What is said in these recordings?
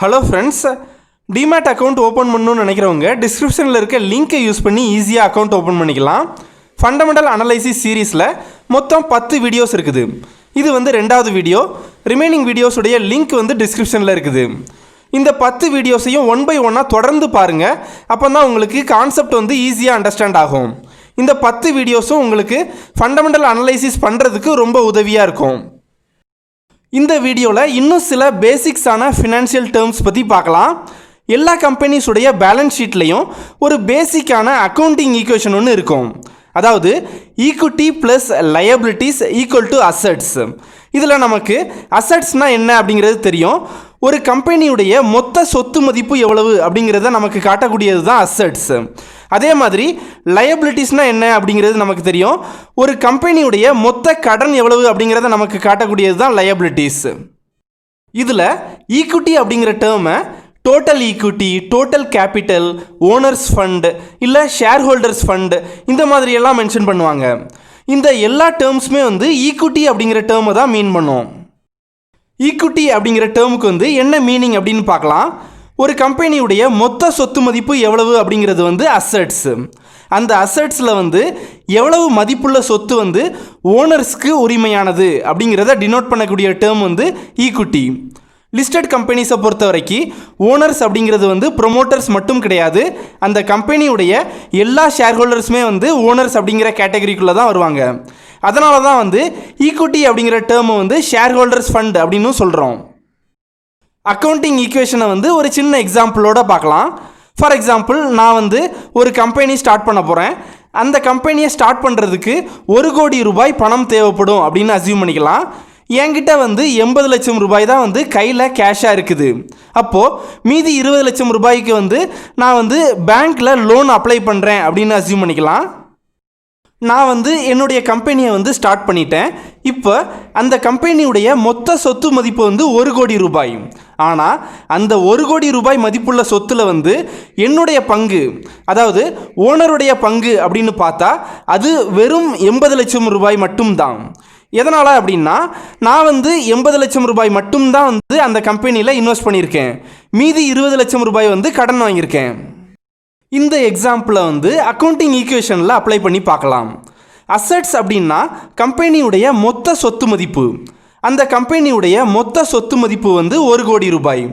Hello friends, demat account open பண்ணணும்னு நினைக்கிறவங்க டிஸ்கிரிப்ஷனில் இருக்க லிங்க்கை யூஸ் பண்ணி ஈஸியாக அக்கௌண்ட் ஓப்பன் பண்ணிக்கலாம். ஃபண்டமெண்டல் அனலைசிஸ் சீரீஸில் மொத்தம் 10 வீடியோஸ் இருக்குது. இது ரெண்டாவது வீடியோ. ரிமைனிங் வீடியோஸுடைய லிங்க் டிஸ்கிரிப்ஷனில் இருக்குது. இந்த 10 வீடியோஸையும் ஒன் பை ஒன்னாக தொடர்ந்து பாருங்கள். அப்போ தான் உங்களுக்கு கான்செப்ட் ஈஸியாக அண்டர்ஸ்டாண்ட் ஆகும். இந்த 10 வீடியோஸும் உங்களுக்கு ஃபண்டமெண்டல் அனலைசிஸ் பண்ணுறதுக்கு ரொம்ப உதவியாக இருக்கும். இந்த வீடியோவில் இன்னும் சில பேசிக்ஸான ஃபினான்ஷியல் டேர்ம்ஸ் பற்றி பார்க்கலாம். எல்லா கம்பெனிஸுடைய பேலன்ஸ் ஷீட்லேயும் ஒரு பேசிக்கான அக்கௌண்டிங் ஈக்குவேஷன் ஒன்று இருக்கும். அதாவது equity plus liabilities equal to assets. இதில் நமக்கு அசட்ஸ்னால் என்ன அப்படிங்கிறது தெரியும். ஒரு கம்பெனியுடைய மொத்த சொத்து மதிப்பு எவ்வளவு அப்படிங்கிறத நமக்கு காட்டக்கூடியது தான் அசட்ஸ். அதே மாதிரி லயபிலிட்டிஸ்னால் என்ன அப்படிங்கிறது நமக்கு தெரியும். ஒரு கம்பெனியுடைய மொத்த கடன் எவ்வளவு அப்படிங்கிறத நமக்கு காட்டக்கூடியது தான் லயபிலிட்டிஸ். இதில் ஈக்விட்டி அப்படிங்கிற டேர்மை total equity, total capital, owners fund இல்லை ஷேர் ஹோல்டர்ஸ் ஃபண்ட் இந்த மாதிரியெல்லாம் மென்ஷன் பண்ணுவாங்க. இந்த எல்லா டேர்ம்ஸுமே ஈக்விட்டி அப்படிங்கிற டேர்மை தான் மீன் பண்ணும். ஈக்விட்டி அப்படிங்கிற டேர்முக்கு என்ன மீனிங் அப்படின்னு பார்க்கலாம். ஒரு கம்பெனியுடைய மொத்த சொத்து மதிப்பு எவ்வளவு அப்படிங்கிறது அசட்ஸ். அந்த அசட்ஸில் எவ்வளவு மதிப்புள்ள சொத்து ஓனர்ஸ்க்கு உரிமையானது அப்படிங்கிறத டினோட் பண்ணக்கூடிய டேர்ம் ஈக்விட்டி. லிஸ்டட் கம்பெனிஸை பொறுத்த வரைக்கும் ஓனர்ஸ் அப்படிங்கிறது ப்ரொமோட்டர்ஸ் மட்டும் கிடையாது. அந்த கம்பெனியுடைய எல்லா ஷேர் ஹோல்டர்ஸுமே ஓனர்ஸ் அப்படிங்கிற கேட்டகரிக்குள்ளே தான் வருவாங்க. அதனால தான் ஈக்விட்டி அப்படிங்கிற டேர்மை ஷேர் ஹோல்டர்ஸ் ஃபண்ட் அப்படின்னு சொல்கிறோம். அக்கௌண்டிங் ஈக்குவேஷனை ஒரு சின்ன எக்ஸாம்பிளோடு பார்க்கலாம். ஃபார் எக்ஸாம்பிள், நான் ஒரு கம்பெனி ஸ்டார்ட் பண்ண போகிறேன். அந்த கம்பெனியை ஸ்டார்ட் பண்ணுறதுக்கு 1 கோடி ரூபாய் பணம் தேவைப்படும் அப்படின்னு அஸ்யூம் பண்ணிக்கலாம். என்கிட்ட 80 லட்சம் ரூபாய் தான் கையில் கேஷாக இருக்குது. அப்போது மீதி 20 லட்சம் ரூபாய்க்கு நான் பேங்க்கில் லோன் அப்ளை பண்ணுறேன் அப்படின்னு அஸ்யூம் பண்ணிக்கலாம். நான் என்னுடைய கம்பெனியை ஸ்டார்ட் பண்ணிட்டேன். இப்போ அந்த கம்பெனியுடைய மொத்த சொத்து மதிப்பு 1 கோடி ரூபாய். ஆனால் அந்த 1 கோடி ரூபாய் மதிப்புள்ள சொத்தில் என்னுடைய பங்கு, அதாவது ஓனருடைய பங்கு அப்படின்னு பார்த்தா அது வெறும் 80 லட்சம் ரூபாய் மட்டும்தான். எதனால் அப்படின்னா, நான் 80 லட்சம் ரூபாய் மட்டும்தான் அந்த கம்பெனியில் இன்வெஸ்ட் பண்ணியிருக்கேன். மீதி 20 லட்சம் ரூபாய் கடன் வாங்கியிருக்கேன். இந்த எக்ஸாம்பிளை அக்கௌண்டிங் ஈக்குவேஷனில் அப்ளை பண்ணி பார்க்கலாம். அசட்ஸ் அப்படின்னா கம்பெனியுடைய மொத்த சொத்து மதிப்பு. அந்த கம்பெனியுடைய மொத்த சொத்து மதிப்பு 1 கோடி ரூபாய்.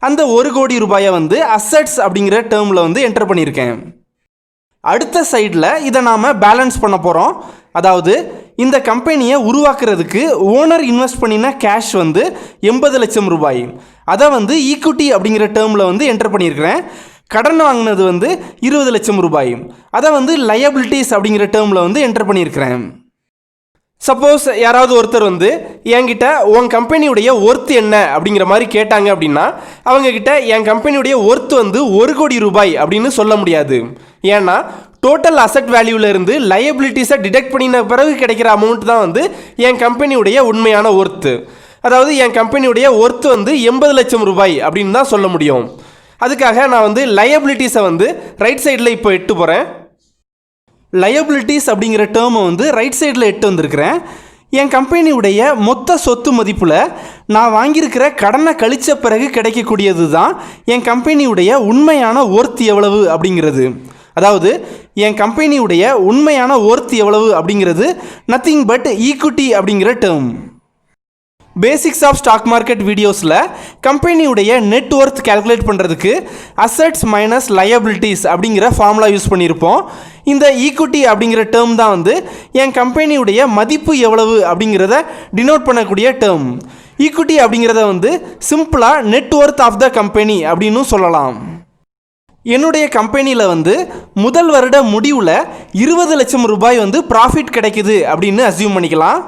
அந்த 1 கோடி ரூபாயை அசட்ஸ் அப்படிங்கிற டேர்மில் என்டர் பண்ணியிருக்கேன். அடுத்த சைடில் இதை நாம் பேலன்ஸ் பண்ண போகிறோம். அதாவது இந்த கம்பெனியை உருவாக்குறதுக்கு ஓனர் இன்வெஸ்ட் பண்ணின கேஷ் 80 லட்சம் ரூபாய். அதை ஈக்விட்டி அப்படிங்கிற டேர்மில் என்டர் பண்ணியிருக்கிறேன். கடன் வாங்கினது 20 லட்சம் ரூபாய். அதை லயபிலிட்டிஸ் அப்படிங்கிற டேர்மில் என்டர் பண்ணியிருக்கிறேன். சப்போஸ் யாராவது ஒருத்தர் என்கிட்ட உன் கம்பெனியுடைய ஒர்த்து என்ன அப்படிங்கிற மாதிரி கேட்டாங்க அப்படின்னா, அவங்கக்கிட்ட என் கம்பெனியுடைய ஒர்த்து 1 கோடி ரூபாய் அப்படின்னு சொல்ல முடியாது. ஏன்னா டோட்டல் அசட் வேல்யூவிலேருந்து லயபிலிட்டிஸை டிடெக்ட் பண்ணின பிறகு கிடைக்கிற அமௌண்ட் தான் என் கம்பெனியுடைய உண்மையான ஒர்த்து. அதாவது என் கம்பெனியுடைய ஒர்த்து 80 லட்சம் ரூபாய் அப்படின்னு தான் சொல்ல முடியும். அதுக்காக நான் லயபிலிட்டிஸை ரைட் சைடில் இப்போ எட்டு போகிறேன். லயபிலிட்டிஸ் அப்படிங்கிற டேர்மை ரைட் சைடில் எட்டு வந்திருக்கிறேன். என் கம்பெனியுடைய மொத்த சொத்து மதிப்பில் நான் வாங்கியிருக்கிற கடனை கழித்த பிறகு கிடைக்கக்கூடியது தான் என் கம்பெனியுடைய உண்மையான ஒர்த் எவ்வளவு அப்படிங்கிறது. அதாவது என் கம்பெனியுடைய உண்மையான ஒர்த் எவ்வளவு அப்படிங்கிறது நத்திங் பட் ஈக்விட்டி அப்படிங்கிற term. Basics of stock market வீடியோஸில் கம்பெனியுடைய நெட் ஒர்த் கேல்குலேட் பண்ணுறதுக்கு அசட்ஸ் மைனஸ் லயபிலிட்டிஸ் அப்படிங்கிற ஃபார்முலா யூஸ் பண்ணியிருப்போம். இந்த ஈக்விட்டி அப்படிங்கிற டேர்ம் தான் என் கம்பெனியுடைய மதிப்பு எவ்வளவு அப்படிங்கிறத டினோட் பண்ணக்கூடிய டேர்ம். ஈக்விட்டி அப்படிங்கிறத சிம்பிளாக net worth of the company அப்படின்னு சொல்லலாம். என்னுடைய கம்பெனியில் முதல் வருட முடிவில் 20 லட்சம் ரூபாய் ப்ராஃபிட் கிடைக்குது அப்படின்னு அஸ்யூம் பண்ணிக்கலாம்.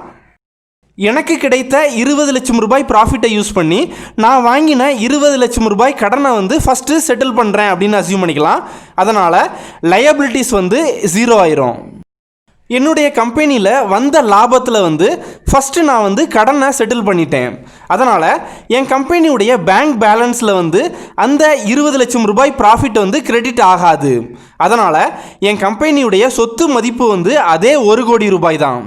எனக்கு கிடைத்த 20 லட்சம் ரூபாய் ப்ராஃபிட்டை யூஸ் பண்ணி நான் வாங்கின 20 லட்சம் ரூபாய் கடனை ஃபஸ்ட்டு செட்டில் பண்ணுறேன் அப்படின்னு அஸ்யூம் பண்ணிக்கலாம். அதனால் லயபிலிட்டிஸ் 0 ஆயிரும். என்னுடைய கம்பெனியில் வந்த லாபத்தில் ஃபஸ்ட்டு நான் கடனை செட்டில் பண்ணிட்டேன். அதனால் என் கம்பெனியுடைய பேங்க் பேலன்ஸில் அந்த 20 லட்சம் ரூபாய் ப்ராஃபிட் கிரெடிட் ஆகாது. அதனால் என் கம்பெனியுடைய சொத்து மதிப்பு அதே 1 கோடி ரூபாய் தான்.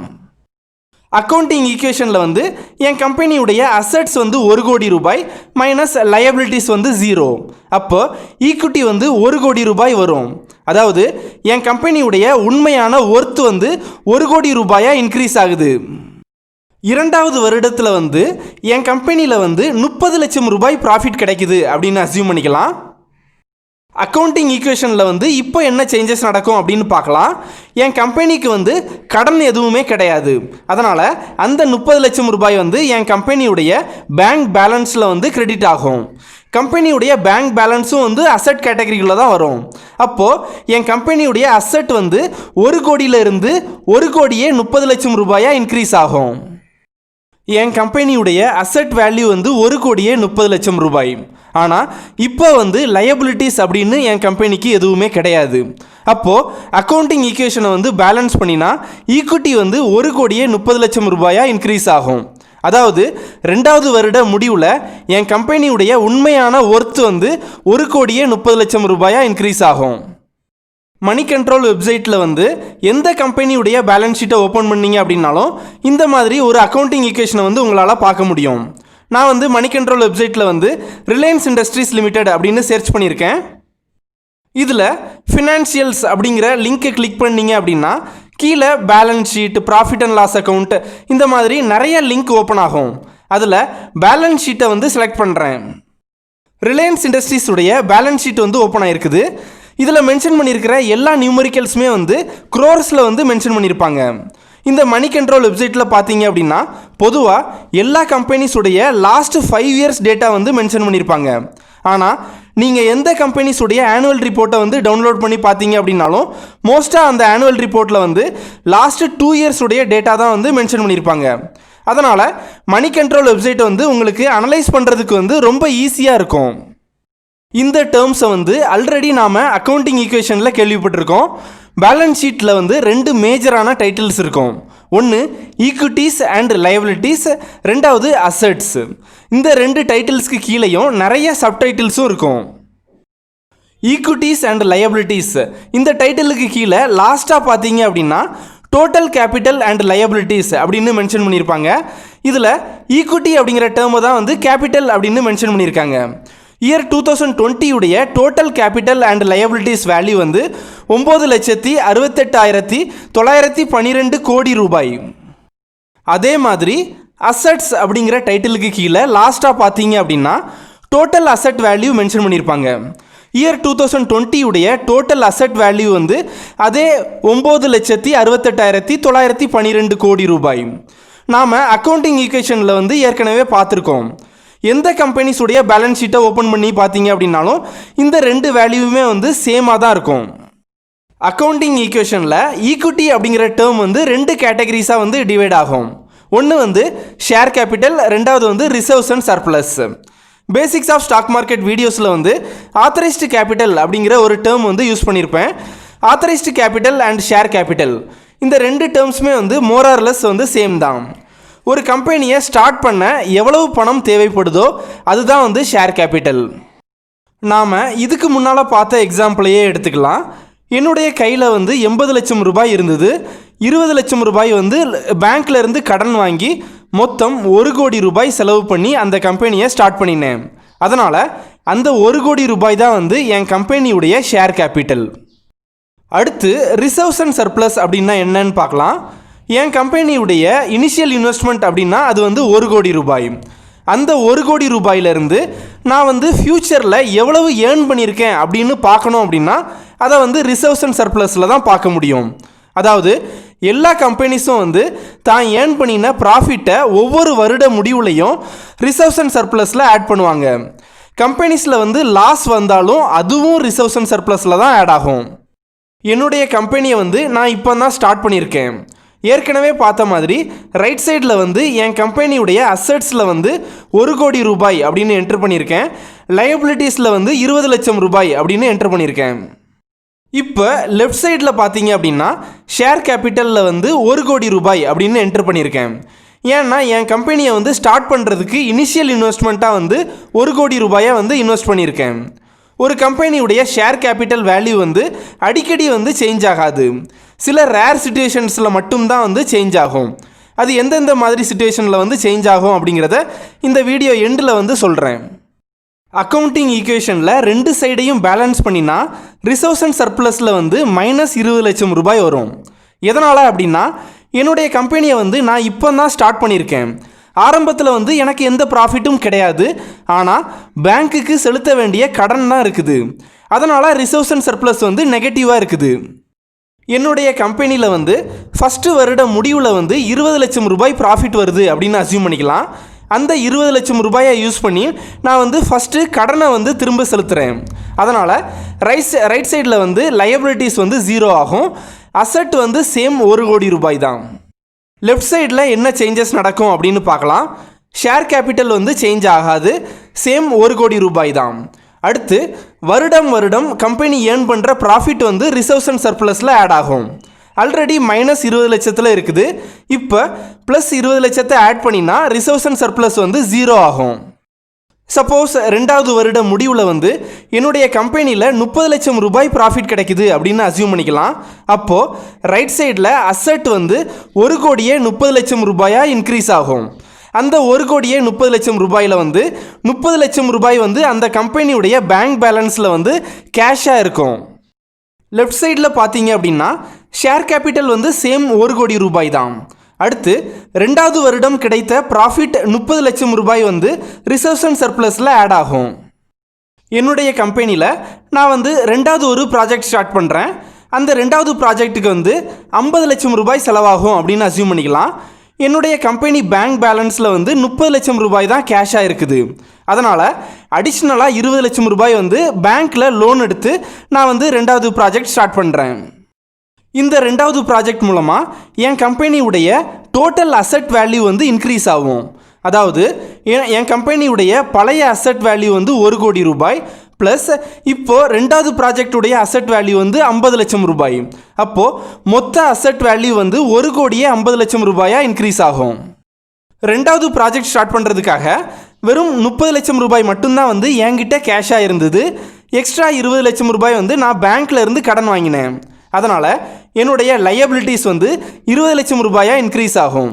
அக்கௌண்டிங் ஈக்குவேஷனில் வந்து என் கம்பெனியுடைய அசட்ஸ் வந்து 1 கோடி ரூபாய் மைனஸ் லயபிலிட்டிஸ் வந்து 0. அப்போ ஈக்விட்டி வந்து 1 கோடி ரூபாய் வரும். அதாவது என் கம்பெனியுடைய உண்மையான ஒர்த் வந்து 1 கோடி ரூபாயாக இன்க்ரீஸ் ஆகுது. 2வது வருடத்தில் வந்து என் கம்பெனியில் வந்து 30 லட்சம் ரூபாய் ப்ராஃபிட் கிடைக்குது அப்படின்னு அஸ்யூம் பண்ணிக்கலாம். அக்கௌண்டிங் ஈக்குவேஷனில் வந்து இப்போ என்ன சேஞ்சஸ் நடக்கும் அப்படின்னு பார்க்கலாம். என் கம்பெனிக்கு வந்து கடன் எதுவுமே கிடையாது. அதனால் அந்த 30 லட்சம் ரூபாய் வந்து என் கம்பெனியுடைய பேங்க் பேலன்ஸில் வந்து கிரெடிட் ஆகும். கம்பெனியுடைய பேங்க் பேலன்ஸும் வந்து அசட் கேட்டகரிக்குள்ளே தான் வரும். அப்போது என் கம்பெனியுடைய அசட் வந்து 1 கோடியிலிருந்து 1 கோடியே 30 லட்சம் ரூபாயாக இன்க்ரீஸ் ஆகும். என் கம்பெனியுடைய அசட் வேல்யூ வந்து 1 கோடியே 30 லட்சம் ரூபாய். ஆனால் இப்போ வந்து லயபிலிட்டிஸ் அப்படின்னு என் கம்பெனிக்கு எதுவுமே கிடையாது. அப்போது அக்கௌண்டிங் ஈக்குவேஷனை வந்து பேலன்ஸ் பண்ணினா ஈக்விட்டி வந்து 1 கோடியே 30 லட்சம் ரூபாயாக இன்க்ரீஸ் ஆகும். அதாவது 2வது வருட முடிவில் என் கம்பெனியுடைய உண்மையான ஒர்த் வந்து 1 கோடியே 30 லட்சம் ரூபாயாக இன்க்ரீஸ் ஆகும். மணி கண்ட்ரோல் வெப்சைட்டில் வந்து எந்த கம்பெனியுடைய பேலன்ஸ் ஷீட்டை ஓப்பன் பண்ணிங்க அப்படின்னாலும் இந்த மாதிரி ஒரு அக்கௌண்டிங் ஈக்குவேஷனை வந்து உங்களால் பார்க்க முடியும். நான் வந்து மணி கண்ட்ரோல் வெப்சைட்டில் வந்து ரிலையன்ஸ் இண்டஸ்ட்ரீஸ் லிமிடெட் அப்படின்னு சர்ச் பண்ணியிருக்கேன். இதில் ஃபினான்ஷியல்ஸ் அப்படிங்கிற லிங்க்கை கிளிக் பண்ணிங்க அப்படின்னா கீழே balance sheet, profit and loss account இந்த மாதிரி நிறைய லிங்க் ஓப்பன் ஆகும். அதில் பேலன்ஸ் ஷீட்டை வந்து செலக்ட் பண்ணுறேன். ரிலையன்ஸ் இண்டஸ்ட்ரீஸுடைய பேலன்ஸ் ஷீட் வந்து ஓப்பன் ஆகிருக்குது. இதில் மென்ஷன் பண்ணியிருக்கிற எல்லா நியூமரிக்கல்ஸுமே வந்து க்ரோர்ஸில் வந்து மென்ஷன் பண்ணியிருப்பாங்க. இந்த மணி கண்ட்ரோல் வெப்சைட்டில் பார்த்தீங்க அப்படின்னா பொதுவாக எல்லா கம்பெனிஸுடைய லாஸ்ட் 5 இயர்ஸ் டேட்டா வந்து மென்ஷன் பண்ணியிருப்பாங்க. ஆனால் நீங்கள் எந்த கம்பெனிஸுடைய ஆனுவல் ரிப்போர்ட்டை வந்து டவுன்லோட் பண்ணி பார்த்தீங்க அப்படின்னாலும் மோஸ்ட்டாக அந்த ஆனுவல் ரிப்போர்ட்டில் வந்து லாஸ்ட்டு 2 இயர்ஸுடைய டேட்டா தான் வந்து மென்ஷன் பண்ணியிருப்பாங்க. அதனால் மணி கண்ட்ரோல் வெப்சைட்டை வந்து உங்களுக்கு அனலைஸ் பண்ணுறதுக்கு வந்து ரொம்ப ஈஸியாக இருக்கும். இந்த டேர்ம்ஸை வந்து ஆல்ரெடி நாம் அக்கௌண்டிங் ஈக்குவேஷனில் கேள்விப்பட்டிருக்கோம். பேலன்ஸ் ஷீட்டில் வந்து 2 மேஜரான டைட்டில்ஸ் இருக்கும். ஒன்று ஈக்விட்டிஸ் அண்ட் லயபிலிட்டிஸ், 2வது அசட்ஸ். இந்த 2 டைட்டில்ஸ்க்கு கீழேயும் நிறைய சப்டைட்டில்ஸும் இருக்கும். ஈக்விட்டிஸ் அண்ட் லயபிலிட்டிஸ் இந்த டைட்டிலுக்கு கீழே லாஸ்ட்டாக பார்த்தீங்க அப்படின்னா டோட்டல் கேபிட்டல் அண்ட் லயபிலிட்டிஸ் அப்படின்னு மென்ஷன் பண்ணியிருப்பாங்க. இதில் ஈக்விட்டி அப்படிங்கிற டேர்மை தான் வந்து கேபிட்டல் அப்படின்னு மென்ஷன் பண்ணியிருக்காங்க. இயர் 2020 உடைய total capital and liabilities value வந்து 9,68,912 கோடி ரூபாய். அதே மாதிரி அசட்ஸ் அப்படிங்கிற டைட்டிலுக்கு கீழே லாஸ்ட்டாக பார்த்தீங்க அப்படின்னா டோட்டல் அசட் வேல்யூ மென்ஷன் பண்ணியிருப்பாங்க. இயர் 2020 உடைய டோட்டல் அசட் வேல்யூ வந்து அதே 9,68,912 கோடி ரூபாய். நாம் அக்கௌண்டிங் ஈக்குவேஷனில் வந்து ஏற்கனவே பார்த்துருக்கோம். எந்த கம்பெனிஸுடைய பேலன்ஸ் ஷீட்டை ஓப்பன் பண்ணி பார்த்தீங்க அப்படின்னாலும் இந்த 2 வேல்யூவுமே வந்து சேமாக தான் இருக்கும். அக்கௌண்டிங் ஈக்குவேஷனில் ஈக்விட்டி அப்படிங்கிற டேர்ம் வந்து 2 கேட்டகரிஸாக வந்து டிவைட் ஆகும். ஒன்று வந்து ஷேர் கேபிட்டல், 2வது வந்து reserves and surplus. Basics of stock market வீடியோஸில் வந்து ஆத்தரைஸ்டு கேபிட்டல் அப்படிங்கிற ஒரு டேர்ம் வந்து யூஸ் பண்ணியிருப்பேன். Authorised capital and share capital இந்த 2 டேர்ம்ஸுமே வந்து மோரார்லெஸ் வந்து சேம் தான். ஒரு கம்பெனியை ஸ்டார்ட் பண்ண எவ்வளவு பணம் தேவைப்படுதோ அதுதான் வந்து ஷேர் கேபிட்டல். நாம் இதுக்கு முன்னால் பார்த்த எக்ஸாம்பிளையே எடுத்துக்கலாம். என்னுடைய கையில் வந்து 80 லட்சம் ரூபாய் இருந்தது. 20 லட்சம் ரூபாய் வந்து பேங்க்ல இருந்து கடன் வாங்கி மொத்தம் 1 கோடி ரூபாய் செலவு பண்ணி அந்த கம்பெனியை ஸ்டார்ட் பண்ணினேன். அதனால் அந்த 1 கோடி ரூபாய் தான் வந்து என் கம்பெனியுடைய ஷேர் கேபிட்டல். அடுத்து ரிசர்வ்ஸ் அண்ட் சர்ப்ளஸ் அப்படின்னா என்னன்னு பார்க்கலாம். என் கம்பெனியுடைய இனிஷியல் இன்வெஸ்ட்மெண்ட் அப்படின்னா அது வந்து 1 கோடி ரூபாய். அந்த 1 கோடி ரூபாயிலிருந்து நான் வந்து ஃப்யூச்சரில் எவ்வளவு ஏர்ன் பண்ணியிருக்கேன் அப்படின்னு பார்க்கணும் அப்படின்னா அதை வந்து ரிசர்வ்ஸ் அண்ட் சர்ப்ளஸில் தான் பார்க்க முடியும். அதாவது எல்லா கம்பெனிஸும் வந்து தான் ஏர்ன் பண்ணின ப்ராஃபிட்டை ஒவ்வொரு வருட முடிவுலையும் ரிசர்வ்ஸ் அண்ட் சர்ப்ளஸில் ஆட் பண்ணுவாங்க. கம்பெனிஸில் வந்து லாஸ் வந்தாலும் அதுவும் ரிசர்வ்ஸ் அண்ட் சர்ப்ளஸில் தான் ஆட் ஆகும். என்னுடைய கம்பெனியை வந்து நான் இப்போ தான் ஸ்டார்ட் பண்ணியிருக்கேன். ஏற்கனவே பார்த்த மாதிரி ரைட் சைடில் வந்து என் கம்பெனியுடைய அசட்ஸில் வந்து 1 கோடி ரூபாய் அப்படின்னு என்ட்ரு பண்ணியிருக்கேன். லயபிலிட்டிஸில் வந்து 20 லட்சம் ரூபாய் அப்படின்னு என்ட்ரு பண்ணியிருக்கேன். இப்போ லெஃப்ட் சைடில் பார்த்தீங்க அப்படின்னா ஷேர் கேபிட்டலில் வந்து 1 கோடி ரூபாய் அப்படின்னு என்ட்ரு பண்ணியிருக்கேன். ஏன்னா என் கம்பெனியை வந்து ஸ்டார்ட் பண்ணுறதுக்கு இனிஷியல் இன்வெஸ்ட்மெண்ட்டாக வந்து 1 கோடி ரூபாயை வந்து இன்வெஸ்ட் பண்ணியிருக்கேன். ஒரு கம்பெனியுடைய ஷேர் கேபிட்டல் வேல்யூ வந்து அடிக்கடி வந்து சேஞ்ச் ஆகாது. சில ரேர் சிச்சுவேஷன்ஸில் மட்டும்தான் வந்து சேஞ்ச் ஆகும். அது எந்தெந்த மாதிரி சிச்சுவேஷனில் வந்து சேஞ்ச் ஆகும் அப்படிங்கிறத இந்த வீடியோ எண்டில் வந்து சொல்கிறேன். அக்கௌண்டிங் ஈக்குவேஷனில் ரெண்டு சைடையும் பேலன்ஸ் பண்ணினா ரிசர்வ்ஸ் அண்ட் சர்ப்ளஸில் வந்து -20 லட்சம் ரூபாய் வரும். எதனால் அப்படின்னா என்னுடைய கம்பெனியை வந்து நான் இப்போ தான் ஸ்டார்ட் பண்ணியிருக்கேன். ஆரம்பத்தில் வந்து எனக்கு எந்த ப்ராஃபிட்டும் கிடையாது. ஆனால் பேங்க்குக்கு செலுத்த வேண்டிய கடன் தான் இருக்குது. அதனால் ரிசர்வ்ஸ் அண்ட் சர்ப்ளஸ் வந்து நெகட்டிவாக இருக்குது. என்னுடைய கம்பெனியில் வந்து ஃபஸ்ட்டு வருட முடிவில் வந்து 20 லட்சம் ரூபாய் ப்ராஃபிட் வருது அப்படின்னு அஸ்யூம் பண்ணிக்கலாம். அந்த 20 லட்சம் ரூபாயை யூஸ் பண்ணி நான் வந்து ஃபஸ்ட்டு கடனை வந்து திரும்ப செலுத்துகிறேன். அதனால் ரைட் சைடில் வந்து லயபிலிட்டிஸ் வந்து 0 ஆகும். அசட் வந்து சேம் 1 கோடி ரூபாய் தான். லெஃப்ட் சைடில் என்ன சேஞ்சஸ் நடக்கும் அப்படின்னு பார்க்கலாம். ஷேர் கேபிட்டல் வந்து சேஞ்ச் ஆகாது, சேம் 1 கோடி ரூபாய் தான். அடுத்து வருடம் கம்பெனி ஏர்ன் பண்ணுற ப்ராஃபிட் வந்து ரிசர்வ்ஸ் அண்ட் சர்ப்ளஸில் ஆட் ஆகும். ஆல்ரெடி -20 லட்சத்தில் இருக்குது. இப்போ +20 லட்சத்தை ஆட் பண்ணினா ரிசர்வ்ஸ் அண்ட் சர்ப்ளஸ் வந்து 0 ஆகும். சப்போஸ் 2வது வருட முடிவில் வந்து என்னுடைய கம்பெனியில் 30 லட்சம் ரூபாய் ப்ராஃபிட் கிடைக்குது அப்படின்னு அஸ்யூம் பண்ணிக்கலாம். அப்போது ரைட் சைடில் அசட் வந்து 1 கோடியே 30 லட்சம் ரூபாயாக இன்க்ரீஸ் ஆகும். அந்த 1 கோடியே 30 லட்சம் ரூபாயில் வந்து 30 லட்சம் ரூபாய் வந்து அந்த கம்பெனியுடைய பேங்க் பேலன்ஸில் வந்து கேஷாக இருக்கும். லெஃப்ட் சைடில் பார்த்தீங்க அப்படின்னா ஷேர் கேபிட்டல் வந்து சேம் 1 கோடி ரூபாய் தான். அடுத்து 2வது வருடம் கிடைத்த ப்ராஃபிட் 30 லட்சம் ரூபாய் வந்து ரிசர்வ்ஸ் அண்ட் சர்ப்ளஸில் ஆட் ஆகும். என்னுடைய கம்பெனியில் நான் வந்து 2வது ஒரு ப்ராஜெக்ட் ஸ்டார்ட் பண்ணுறேன். அந்த 2வது ப்ராஜெக்ட்டுக்கு வந்து 50 லட்சம் ரூபாய் செலவாகும் அப்படின்னு அஸ்யூம் பண்ணிக்கலாம். என்னுடைய கம்பெனி பேங்க் பேலன்ஸில் வந்து 30 லட்சம் ரூபாய் தான் கேஷாக இருக்குது. அதனால் அடிஷ்னலாக 20 லட்சம் ரூபாய் வந்து பேங்க்கில் லோன் எடுத்து நான் வந்து 2வது ப்ராஜெக்ட் ஸ்டார்ட் பண்ணுறேன். இந்த 2வது ப்ராஜெக்ட் மூலமாக என் கம்பெனியுடைய டோட்டல் அசட் வேல்யூ வந்து இன்க்ரீஸ் ஆகும். அதாவது என் கம்பெனியுடைய பழைய அசட் வேல்யூ வந்து 1 கோடி ரூபாய் ப்ளஸ் இப்போது 2வது ப்ராஜெக்டுடைய அசட் வேல்யூ வந்து 50 லட்சம் ரூபாய். அப்போது மொத்த அசட் வேல்யூ வந்து 1 கோடியே 50 லட்சம் ரூபாயாக இன்க்ரீஸ் ஆகும். 2வது ப்ராஜெக்ட் ஸ்டார்ட் பண்ணுறதுக்காக வெறும் 30 லட்சம் ரூபாய் மட்டும்தான் வந்து என்கிட்ட கேஷாக இருந்தது. எக்ஸ்ட்ரா 20 லட்சம் ரூபாய் வந்து நான் பேங்க்கில் இருந்து கடன் வாங்கினேன். அதனால் என்னுடைய லயபிலிட்டிஸ் வந்து 20 லட்சம் ரூபாயாக இன்க்ரீஸ் ஆகும்.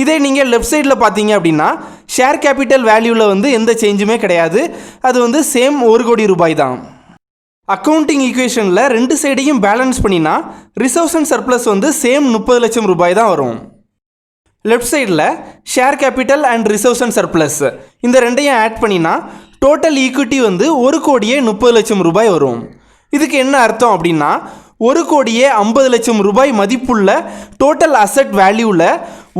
இதே நீங்கள் லெஃப்ட் சைடில் பார்த்தீங்க அப்படின்னா ஷேர் கேபிட்டல் வேல்யூவில் வந்து எந்த சேஞ்சுமே கிடையாது. அது வந்து சேம் 1 கோடி ரூபாய் தான். அக்கௌண்டிங் ஈக்குவேஷனில் ரெண்டு சைடையும் பேலன்ஸ் பண்ணினா ரிசர்வ்ஸ் அண்ட் சர்ப்ளஸ் வந்து சேம் 30 லட்சம் ரூபாய் தான் வரும். லெஃப்ட் சைடில் share capital and reserves and surplus இந்த ரெண்டையும் ஆட் பண்ணினா டோட்டல் ஈக்விட்டி வந்து 1 கோடியே 30 லட்சம் ரூபாய் வரும். இதுக்கு என்ன அர்த்தம் அப்படின்னா 1 கோடியே 50 லட்சம் ரூபாய் மதிப்புள்ள டோட்டல் அசட் வேல்யூவில்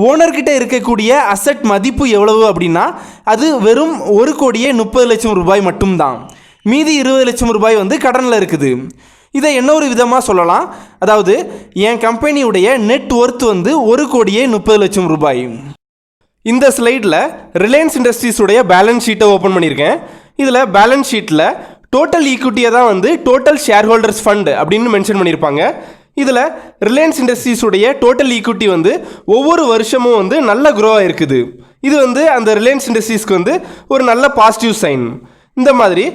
ஓனர்கிட்ட இருக்கக்கூடிய அசட் மதிப்பு எவ்வளவு அப்படின்னா அது வெறும் 1 கோடியே 30 லட்சம் ரூபாய் மட்டும்தான். மீதி 20 லட்சம் ரூபாய் வந்து கடனில் இருக்குது. இதை இன்னொரு விதமாக சொல்லலாம். அதாவது என் கம்பெனியுடைய நெட் ஒர்த் வந்து 1 கோடியே 30 லட்சம் ரூபாய். இந்த ஸ்லைடில் ரிலையன்ஸ் இண்டஸ்ட்ரீஸுடைய பேலன்ஸ் ஷீட்டை ஓப்பன் பண்ணியிருக்கேன். இதில் பேலன்ஸ் ஷீட்டில் டோட்டல் ஈக்விட்டியை தான் வந்து டோட்டல் ஷேர் ஹோல்டர்ஸ் ஃபண்ட் அப்படின்னு மென்ஷன் பண்ணியிருப்பாங்க. இதில் ரிலையன்ஸ் இண்டஸ்ட்ரீஸுடைய டோட்டல் ஈக்விட்டி வந்து ஒவ்வொரு வருஷமும் வந்து நல்ல க்ரோ ஆகிருக்குது. இது வந்து அந்த ரிலையன்ஸ் இண்டஸ்ட்ரீஸ்க்கு வந்து ஒரு நல்ல பாசிட்டிவ் சைன். இந்த மாதிரி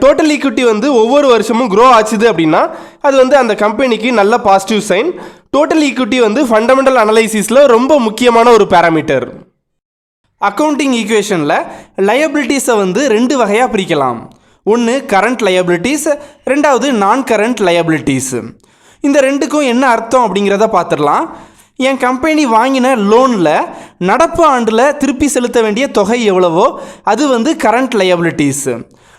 டோட்டல் ஈக்விட்டி வந்து ஒவ்வொரு வருஷமும் க்ரோ ஆச்சுது அப்படின்னா அது வந்து அந்த கம்பெனிக்கு நல்ல பாசிட்டிவ் சைன். டோட்டல் ஈக்விட்டி வந்து ஃபண்டமெண்டல் அனலைசிஸில் ரொம்ப முக்கியமான ஒரு பேராமீட்டர். அக்கௌண்டிங் ஈக்குவேஷனில் லயபிலிட்டிஸை வந்து 2 வகையாக பிரிக்கலாம். ஒன்று கரண்ட் லயபிலிட்டிஸ், 2வது நான் கரண்ட் லயபிலிட்டிஸ். இந்த ரெண்டுக்கும் என்ன அர்த்தம் அப்படிங்கிறத பார்த்துடலாம். என் கம்பெனி வாங்கின லோனில் நடப்பு ஆண்டில் திருப்பி செலுத்த வேண்டிய தொகை எவ்வளவோ அது வந்து கரண்ட் லயபிலிட்டிஸ்.